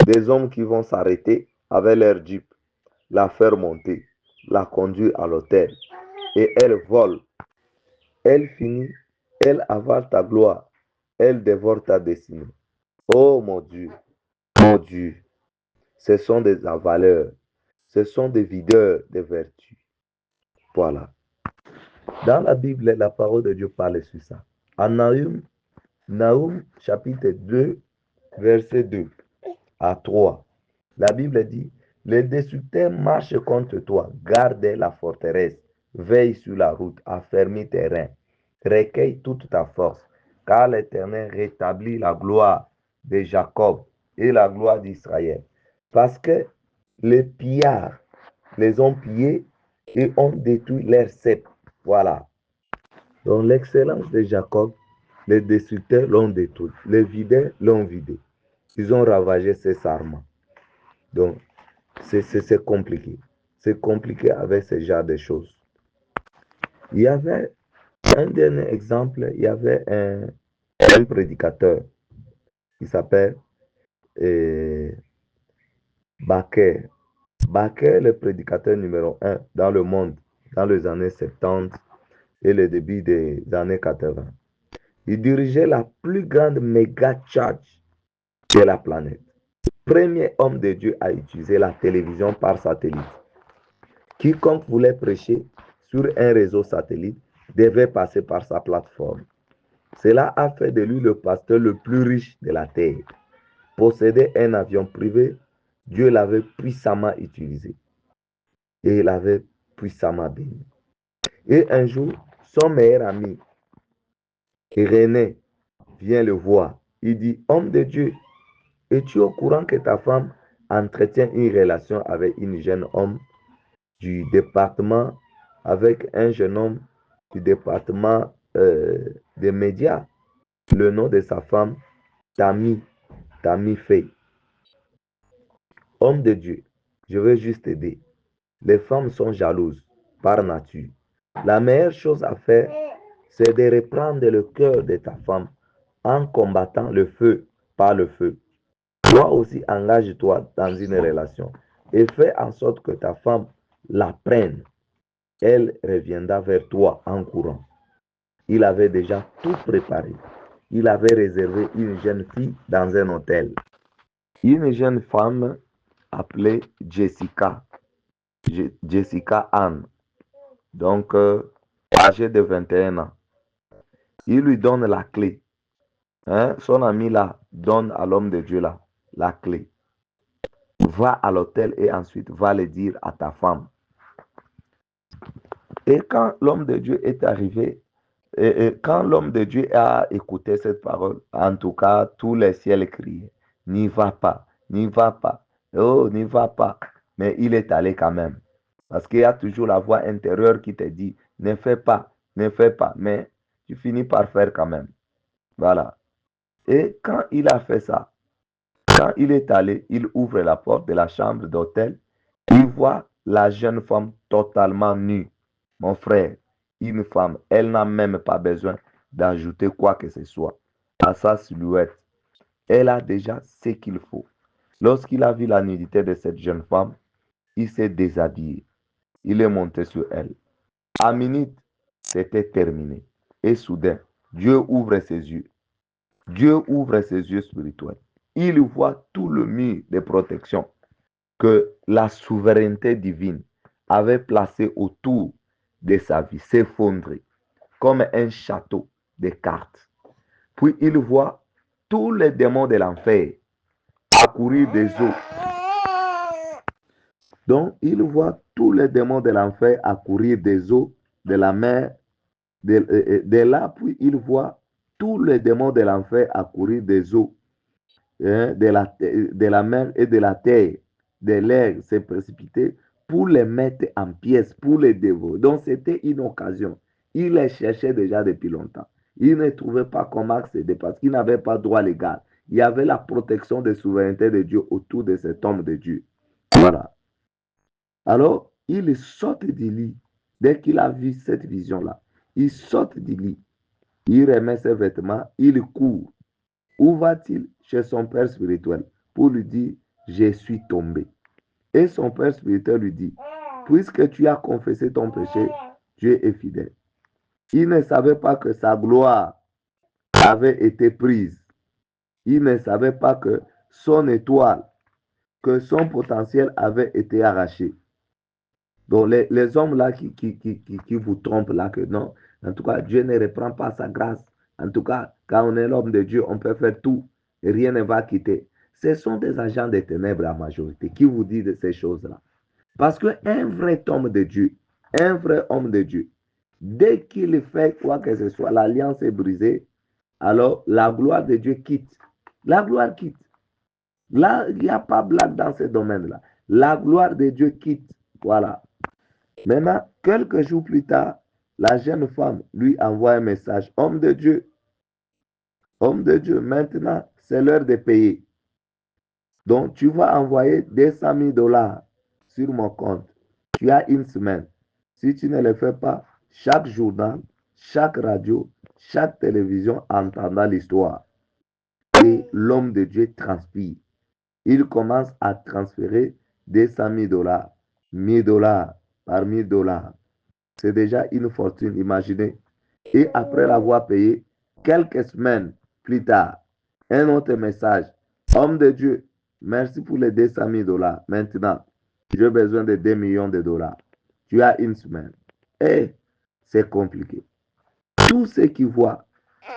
Des hommes qui vont s'arrêter avec leur jeep, la faire monter, la conduire à l'hôtel. Et elle vole. Elle finit. Elle avale ta gloire. Elle dévore ta destinée. Oh mon Dieu. Mon Dieu. Ce sont des avaleurs. Ce sont des videurs de vertu. Voilà. Dans la Bible, la parole de Dieu parle sur ça. En Nahum chapitre 2, verset 2 à 3, la Bible dit, les destructeurs marchent contre toi, garde la forteresse, veille sur la route, affermis tes reins, recueille toute ta force, car l'Éternel rétablit la gloire de Jacob et la gloire d'Israël. Parce que les pillards les ont pillés et ont détruit leurs cèpes. Voilà. Donc l'excellence de Jacob, les destructeurs l'ont détruit, les videurs l'ont vidé. Ils ont ravagé ses sarments. Donc, c'est compliqué. C'est compliqué avec ce genre de choses. Il y avait un dernier exemple, il y avait un prédicateur qui s'appelle Baker. Baker, le prédicateur numéro 1 dans le monde, dans les années 70 et le début des années 80. Il dirigeait la plus grande méga church de la planète. Premier homme de Dieu à utiliser la télévision par satellite. Quiconque voulait prêcher sur un réseau satellite devait passer par sa plateforme. Cela a fait de lui le pasteur le plus riche de la terre. Possédait un avion privé, Dieu l'avait puissamment utilisé et il l'avait puissamment béni. Et un jour, son meilleur ami, René, vient le voir. Il dit, homme de Dieu, es-tu au courant que ta femme entretient une relation avec un jeune homme du département, avec un jeune homme du département des médias? Le nom de sa femme, Tammy Faye. Homme de Dieu, je veux juste t'aider. Les femmes sont jalouses par nature. La meilleure chose à faire, c'est de reprendre le cœur de ta femme en combattant le feu par le feu. Toi aussi, engage-toi dans une relation et fais en sorte que ta femme la prenne. Elle reviendra vers toi en courant. Il avait déjà tout préparé. Il avait réservé une jeune fille dans un hôtel. Une jeune femme appelée Jessica. Jessica Anne. Donc, âgée de 21 ans. Il lui donne la clé. Hein? Son ami là donne à l'homme de Dieu là la clé. Va à l'hôtel et ensuite va le dire à ta femme. Et quand l'homme de Dieu est arrivé, et quand l'homme de Dieu a écouté cette parole, en tout cas, tous les ciels criaient, n'y va pas, n'y va pas, oh, n'y va pas. Mais il est allé quand même. Parce qu'il y a toujours la voix intérieure qui te dit, ne fais pas, ne fais pas. Mais tu finis par faire quand même. Voilà. Et quand il a fait ça, quand il est allé, il ouvre la porte de la chambre d'hôtel. Il voit la jeune femme totalement nue. Mon frère, une femme, elle n'a même pas besoin d'ajouter quoi que ce soit à sa silhouette. Elle a déjà ce qu'il faut. Lorsqu'il a vu la nudité de cette jeune femme, il s'est déshabillé. Il est monté sur elle. À minute, c'était terminé. Et soudain, Dieu ouvre ses yeux. Dieu ouvre ses yeux spirituels. Il voit tout le mur de protection que la souveraineté divine avait placé autour de sa vie s'effondrer comme un château de cartes. Puis il voit tous les démons de l'enfer accourir des eaux. Donc il voit tous les démons de l'enfer accourir des eaux de la mer. De là, puis il voit tous les démons de l'enfer accourir des eaux de la mer et de la terre, de l'air s'est précipité pour les mettre en pièces, pour les dévorer. Donc c'était une occasion. Il les cherchait déjà depuis longtemps. Il ne trouvait pas comment accéder parce qu'il n'avait pas droit légal. Il y avait la protection de souveraineté de Dieu autour de cet homme de Dieu. Voilà. Alors, il sort du lit. Dès qu'il a vu cette vision-là, il sort du lit. Il remet ses vêtements, il court. Où va-t-il? Chez son père spirituel pour lui dire, je suis tombé. Et son père spirituel lui dit, puisque tu as confessé ton péché, Dieu est fidèle. Il ne savait pas que sa gloire avait été prise. Il ne savait pas que son étoile, que son potentiel avait été arraché. Donc, les hommes là qui vous trompent là, que non, en tout cas, Dieu ne reprend pas sa grâce. En tout cas, quand on est l'homme de Dieu, on peut faire tout et rien ne va quitter. Ce sont des agents des ténèbres la majorité qui vous disent ces choses-là. Parce qu'un vrai homme de Dieu, un vrai homme de Dieu, dès qu'il fait quoi que ce soit, l'alliance est brisée, alors la gloire de Dieu quitte. La gloire quitte. Là, il n'y a pas blague dans ce domaine-là. La gloire de Dieu quitte. Voilà. Maintenant, quelques jours plus tard, la jeune femme lui envoie un message. Homme de Dieu, maintenant, c'est l'heure de payer. Donc, tu vas envoyer 200 000 dollars sur mon compte. Tu as une semaine. Si tu ne le fais pas, chaque journal, chaque radio, chaque télévision entendra l'histoire. Et l'homme de Dieu transpire. Il commence à transférer 200 000 dollars, 1000 dollars par 1000 dollars. C'est déjà une fortune, imaginez. Et après l'avoir payé, quelques semaines plus tard, un autre message. Homme de Dieu, merci pour les 200 000 dollars. Maintenant, j'ai besoin de 2 millions de dollars. Tu as une semaine. Et c'est compliqué. Tous ceux qui voient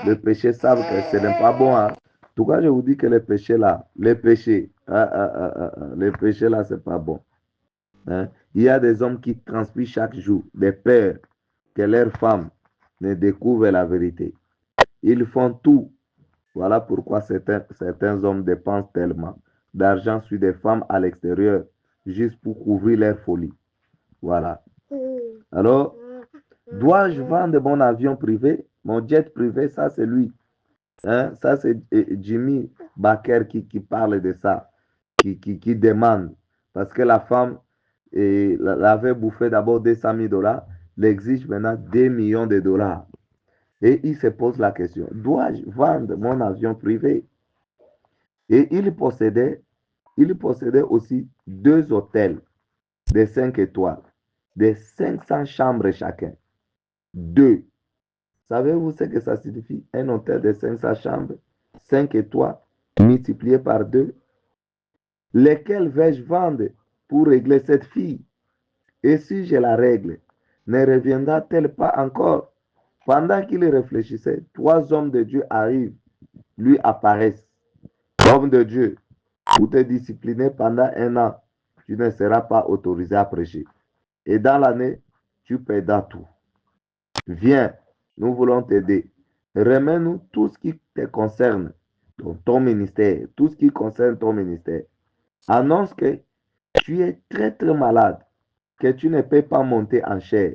le péché savent que ce n'est pas bon. Hein. En tout cas, je vous dis que les péchés là, les péchés là, c'est pas bon. Hein. Il y a des hommes qui transpirent chaque jour, des pères, que leurs femmes ne découvrent la vérité. Ils font tout. Voilà pourquoi certains hommes dépensent tellement d'argent sur des femmes à l'extérieur, juste pour couvrir leur folie. Voilà. Alors, dois-je vendre mon avion privé, mon jet privé, ça c'est lui. Hein? Ça c'est Jimmy Baker qui parle de ça, qui demande. Parce que la femme l'avait bouffé d'abord 200 000 dollars, l'exige maintenant 2 millions de dollars. Et il se pose la question, dois-je vendre mon avion privé? Et il possédait aussi 2 hôtels de 5 étoiles, de 500 chambres chacun. Deux. Savez-vous ce que ça signifie? Un hôtel de 500 chambres, 5 étoiles, multiplié par 2. Lesquels vais-je vendre pour régler cette fille? Et si je la règle, ne reviendra-t-elle pas encore? Pendant qu'il réfléchissait, 3 hommes de Dieu arrivent, lui apparaissent. Homme de Dieu, pour te discipliner pendant 1 an, tu ne seras pas autorisé à prêcher. Et dans l'année, tu perdras tout. Viens, nous voulons t'aider. Remets-nous tout ce qui te concerne, ton ministère, tout ce qui concerne ton ministère. Annonce que tu es très très malade, que tu ne peux pas monter en chair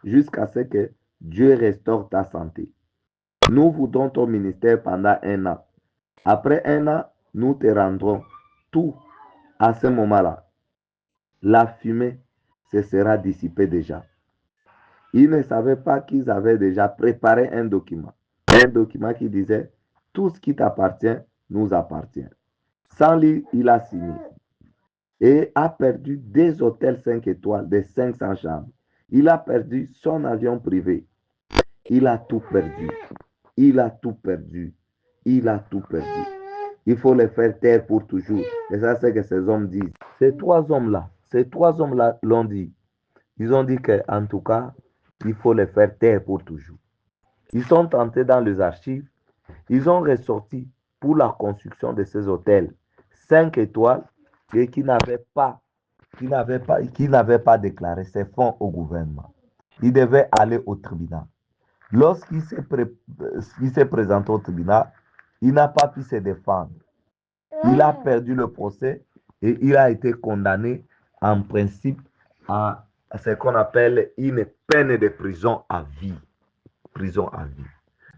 jusqu'à ce que Dieu restaure ta santé. Nous voudrons ton ministère pendant 1 an. Après 1 an, nous te rendrons tout à ce moment-là. La fumée se sera dissipée déjà. Ils ne savaient pas qu'ils avaient déjà préparé un document. Un document qui disait tout ce qui t'appartient nous appartient. Sans lire, il a signé et a perdu des hôtels 5 étoiles de 500 chambres. Il a perdu son avion privé. Il a tout perdu. Il a tout perdu. Il a tout perdu. Il faut les faire taire pour toujours. Et ça, c'est ce que ces hommes disent. Ces trois hommes-là l'ont dit. Ils ont dit qu'en tout cas, il faut les faire taire pour toujours. Ils sont entrés dans les archives. Ils ont ressorti pour la construction de ces hôtels 5 étoiles et qui n'avaient pas déclaré ces fonds au gouvernement. Ils devaient aller au tribunal. Lorsqu'il s'est présenté au tribunal, il n'a pas pu se défendre. Il a perdu le procès et il a été condamné en principe à ce qu'on appelle une peine de prison à vie. Prison à vie.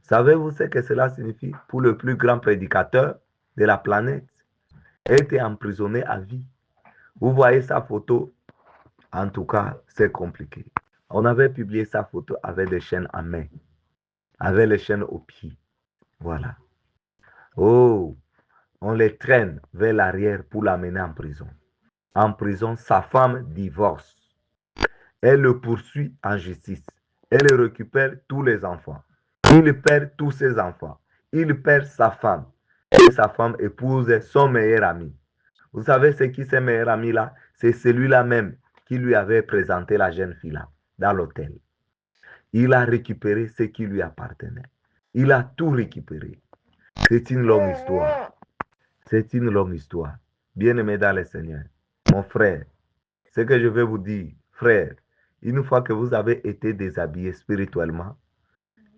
Savez-vous ce que cela signifie pour le plus grand prédicateur de la planète? Être emprisonné à vie. Vous voyez sa photo? En tout cas, c'est compliqué. On avait publié sa photo avec des chaînes à main, avec les chaînes aux pieds. Voilà. Oh, on les traîne vers l'arrière pour l'amener en prison. En prison, sa femme divorce. Elle le poursuit en justice. Elle récupère tous les enfants. Il perd tous ses enfants. Il perd sa femme. Et sa femme épouse son meilleur ami. Vous savez ce qui est ce meilleur ami là? C'est celui-là même qui lui avait présenté la jeune fille là, dans l'hôtel. Il a récupéré ce qui lui appartenait. Il a tout récupéré. C'est une longue histoire. C'est une longue histoire. Bien-aimé dans le Seigneur, mon frère, ce que je vais vous dire, frère, une fois que vous avez été déshabillé spirituellement,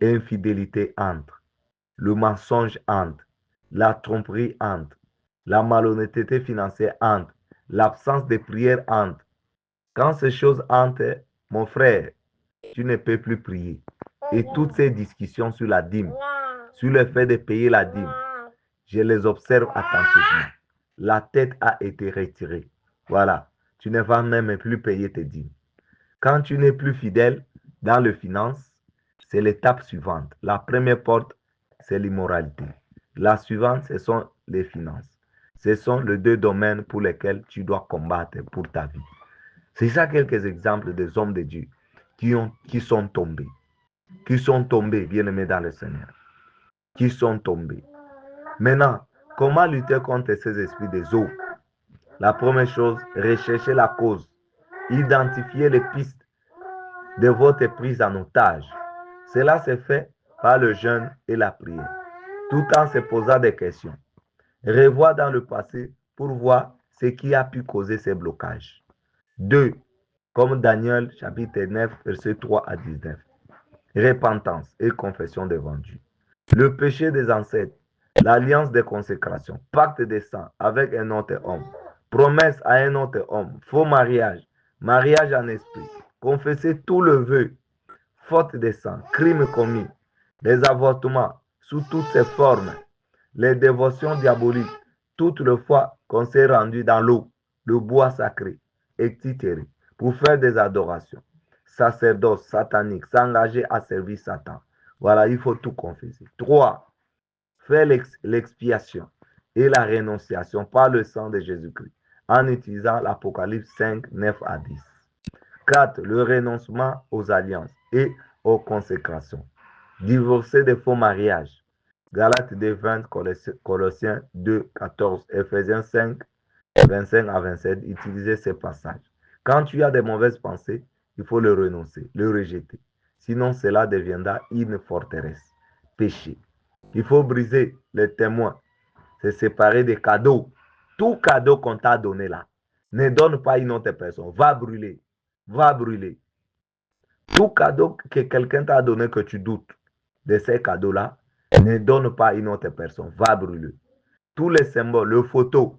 infidélité entre, le mensonge entre, la tromperie entre, la malhonnêteté financière entre, l'absence de prière entre. Quand ces choses entrent, mon frère, tu ne peux plus prier. Et toutes ces discussions sur la dîme, sur le fait de payer la dîme, je les observe attentivement. La tête a été retirée. Voilà. Tu ne vas même plus payer tes dîmes. Quand tu n'es plus fidèle dans le finance, c'est l'étape suivante. La première porte, c'est l'immoralité. La suivante, ce sont les finances. Ce sont les deux domaines pour lesquels tu dois combattre pour ta vie. C'est ça quelques exemples des hommes de Dieu qui sont tombés. Qui sont tombés, bien-aimés dans le Seigneur. Qui sont tombés. Maintenant, comment lutter contre ces esprits des eaux? La première chose, rechercher la cause. Identifier les pistes de votre prise en otage. Cela se fait par le jeûne et la prière, tout en se posant des questions. Revoir dans le passé pour voir ce qui a pu causer ces blocages. 2. Comme Daniel chapitre 9, verset 3 à 19. Repentance et confession devant Dieu. Le péché des ancêtres, l'alliance de consécration, pacte de sang avec un autre homme, promesse à un autre homme, faux mariage, mariage en esprit, confesser tout le vœu, faute de sang, crime commis, les avortements sous toutes ses formes, les dévotions diaboliques, toutes les fois qu'on s'est rendu dans l'eau, le bois sacré, etc., pour faire des adorations, sacerdoce satanique, s'engager à servir Satan. Voilà, il faut tout confesser. 3. Faire l'expiation et la rénonciation par le sang de Jésus-Christ en utilisant l'Apocalypse 5, 9 à 10. 4. Le renoncement aux alliances et aux consécrations. Divorcer des faux mariages. Galates 2, 20, Colossiens 2, 14, Ephésiens 5, 25 à 27. Utilisez ces passages. Quand tu as des mauvaises pensées, il faut le renoncer, le rejeter. Sinon, cela deviendra une forteresse. Péché. Il faut briser les témoins, se séparer des cadeaux. Tout cadeau qu'on t'a donné là, ne donne pas une autre personne. Va brûler. Va brûler. Tout cadeau que quelqu'un t'a donné que tu doutes de ces cadeaux-là, ne donne pas une autre personne. Va brûler. Tous les symboles, les photos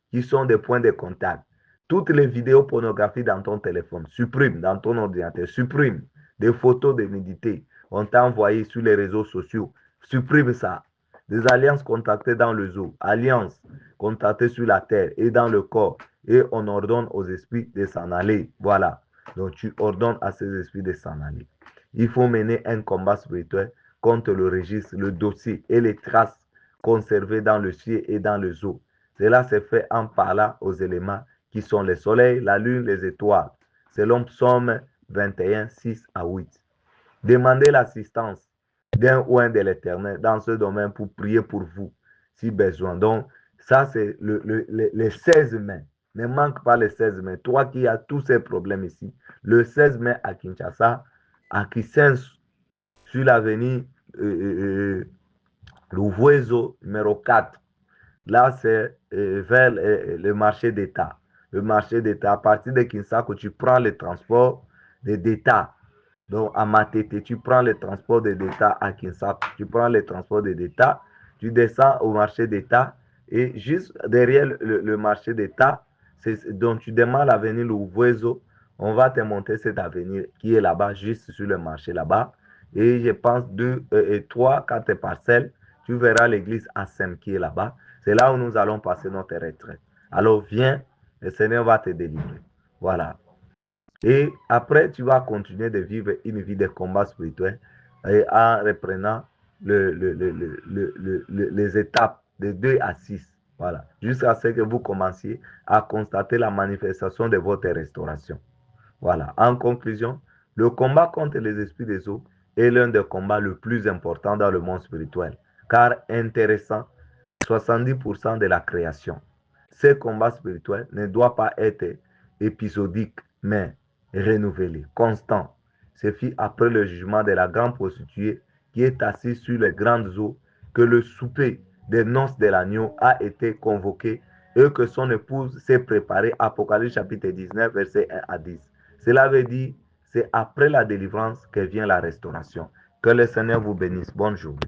qui sont des points de contact, toutes les vidéos pornographiques dans ton téléphone, supprime dans ton ordinateur, supprime des photos de nudité. On t'a envoyé sur les réseaux sociaux, supprime ça. Des alliances contactées dans le zoo, alliances contactées sur la terre et dans le corps. Et on ordonne aux esprits de s'en aller. Voilà. Donc tu ordonnes à ces esprits de s'en aller. Il faut mener un combat spirituel contre le registre, le dossier et les traces conservées dans le ciel et dans le zoo. Cela se fait en parlant aux éléments qui sont le soleil, la lune, les étoiles, selon Psaume 21, 6 à 8. Demandez l'assistance d'un ou un de l'Éternel dans ce domaine pour prier pour vous, si besoin. Donc, ça, c'est les 16 mai. Ne manque pas les 16 mai. Toi qui as tous ces problèmes ici, le 16 mai à Kinshasa, à Kisens, sur l'avenue Louvoiseau, numéro 4. Là, c'est vers le marché d'État. Le marché d'État, à partir de Kinshasa, tu prends le transport d'État. Donc, à Matete, tu prends le transport d'État à Kinshasa. Tu prends le transport d'État, tu descends au marché d'État et juste derrière le marché d'État, donc tu démarres l'avenue Louvoiseau, on va te montrer cette avenue qui est là-bas, juste sur le marché là-bas. Et je pense 3, 4 parcelles, tu verras l'église Assem qui est là-bas. C'est là où nous allons passer notre retraite. Alors viens, le Seigneur va te délivrer. Voilà. Et après, tu vas continuer de vivre une vie de combat spirituel et en reprenant les étapes de 2 à 6. Voilà. Jusqu'à ce que vous commenciez à constater la manifestation de votre restauration. Voilà. En conclusion, le combat contre les esprits des eaux est l'un des combats les plus importants dans le monde spirituel, car intéressant 70% de la création. Ce combat spirituel ne doit pas être épisodique, mais renouvelé, constant. Ce fut après le jugement de la grande prostituée qui est assise sur les grandes eaux que le souper des noces de l'agneau a été convoqué et que son épouse s'est préparée. Apocalypse chapitre 19, verset 1 à 10. Cela veut dire, c'est après la délivrance que vient la restauration. Que le Seigneur vous bénisse. Bonne journée.